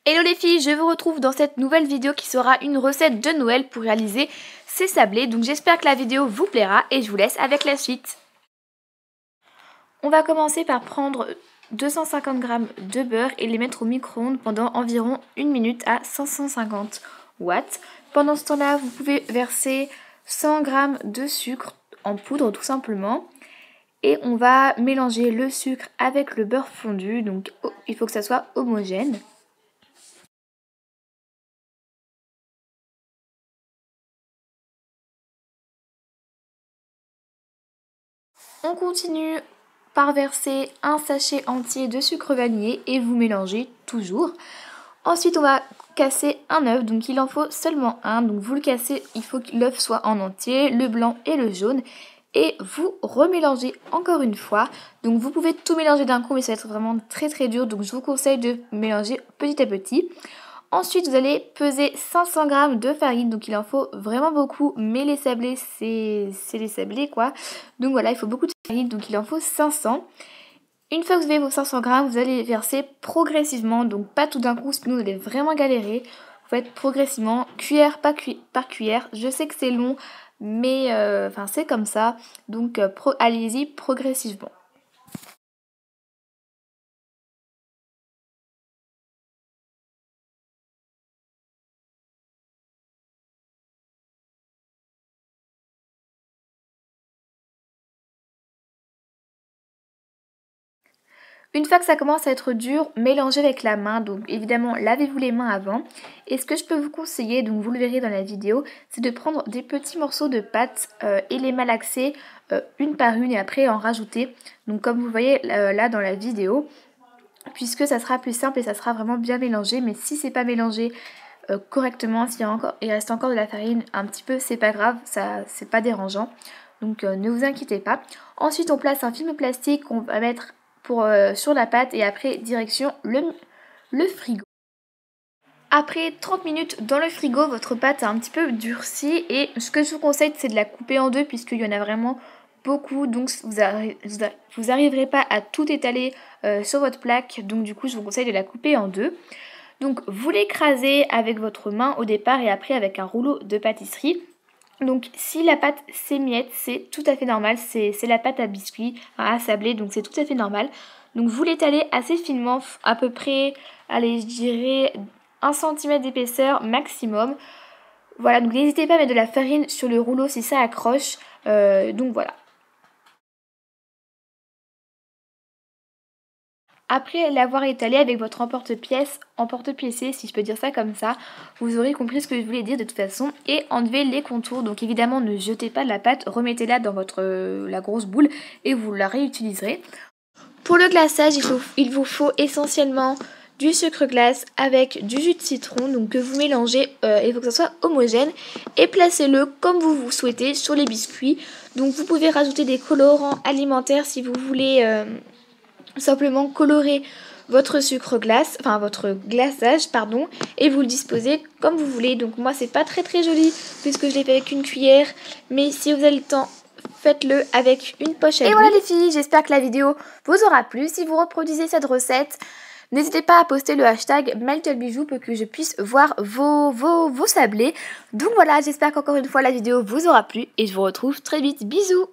Hello les filles, je vous retrouve dans cette nouvelle vidéo qui sera une recette de Noël pour réaliser ces sablés. Donc j'espère que la vidéo vous plaira et je vous laisse avec la suite. On va commencer par prendre 250 g de beurre et les mettre au micro-ondes pendant environ 1 minute à 550 watts. Pendant ce temps-là, vous pouvez verser 100 g de sucre en poudre tout simplement. Et on va mélanger le sucre avec le beurre fondu, donc il faut que ça soit homogène. On continue par verser un sachet entier de sucre vanillé et vous mélangez toujours. Ensuite on va casser un œuf, donc il en faut seulement un, donc vous le cassez, il faut que l'œuf soit en entier, le blanc et le jaune. Et vous remélangez encore une fois, donc vous pouvez tout mélanger d'un coup mais ça va être vraiment très dur, donc je vous conseille de mélanger petit à petit. Ensuite, vous allez peser 500 g de farine, donc il en faut vraiment beaucoup, mais les sablés, c'est les sablés quoi. Donc voilà, il faut beaucoup de farine, donc il en faut 500. Une fois que vous avez vos 500 g, vous allez verser progressivement, donc pas tout d'un coup, sinon vous allez vraiment galérer. Vous faites progressivement, cuillère par cuillère. Je sais que c'est long, mais c'est comme ça, donc allez-y progressivement. Une fois que ça commence à être dur, mélangez avec la main, donc évidemment lavez-vous les mains avant. Et ce que je peux vous conseiller, donc vous le verrez dans la vidéo, c'est de prendre des petits morceaux de pâte et les malaxer une par une et après en rajouter. Donc comme vous voyez là dans la vidéo, puisque ça sera plus simple et ça sera vraiment bien mélangé. Mais si c'est pas mélangé correctement, il reste encore de la farine un petit peu, c'est pas grave, ça c'est pas dérangeant. Donc ne vous inquiétez pas. Ensuite on place un film plastique qu'on va mettre sur la pâte et après direction le frigo. Après 30 minutes dans le frigo, votre pâte a un petit peu durci et ce que je vous conseille c'est de la couper en deux puisqu'il y en a vraiment beaucoup, donc vous n'arriverez pas à tout étaler sur votre plaque, donc du coup je vous conseille de la couper en deux. Donc vous l'écrasez avec votre main au départ et après avec un rouleau de pâtisserie. Donc si la pâte s'émiette, c'est tout à fait normal, c'est la pâte à biscuits, à sablé, donc c'est tout à fait normal. Donc vous l'étalez assez finement, à peu près, allez je dirais 1 cm d'épaisseur maximum. Voilà, donc n'hésitez pas à mettre de la farine sur le rouleau si ça accroche, donc voilà. Après l'avoir étalé avec votre emporte-pièce, si je peux dire ça comme ça, vous aurez compris ce que je voulais dire de toute façon. Et enlevez les contours, donc évidemment ne jetez pas de la pâte, remettez-la dans la grosse boule et vous la réutiliserez. Pour le glaçage, il vous faut essentiellement du sucre glace avec du jus de citron, donc que vous mélangez, il faut que ça soit homogène. Et placez-le comme vous souhaitez sur les biscuits. Donc vous pouvez rajouter des colorants alimentaires si vous voulez... simplement colorer votre sucre glace, enfin votre glaçage pardon, et vous le disposez comme vous voulez. Donc moi c'est pas très joli puisque je l'ai fait avec une cuillère, mais si vous avez le temps, faites-le avec une poche à l'huile. Et voilà les filles, j'espère que la vidéo vous aura plu. Si vous reproduisez cette recette, n'hésitez pas à poster le hashtag #meltbijou pour que je puisse voir vos sablés. Donc voilà, j'espère qu'encore une fois la vidéo vous aura plu et je vous retrouve très vite. Bisous.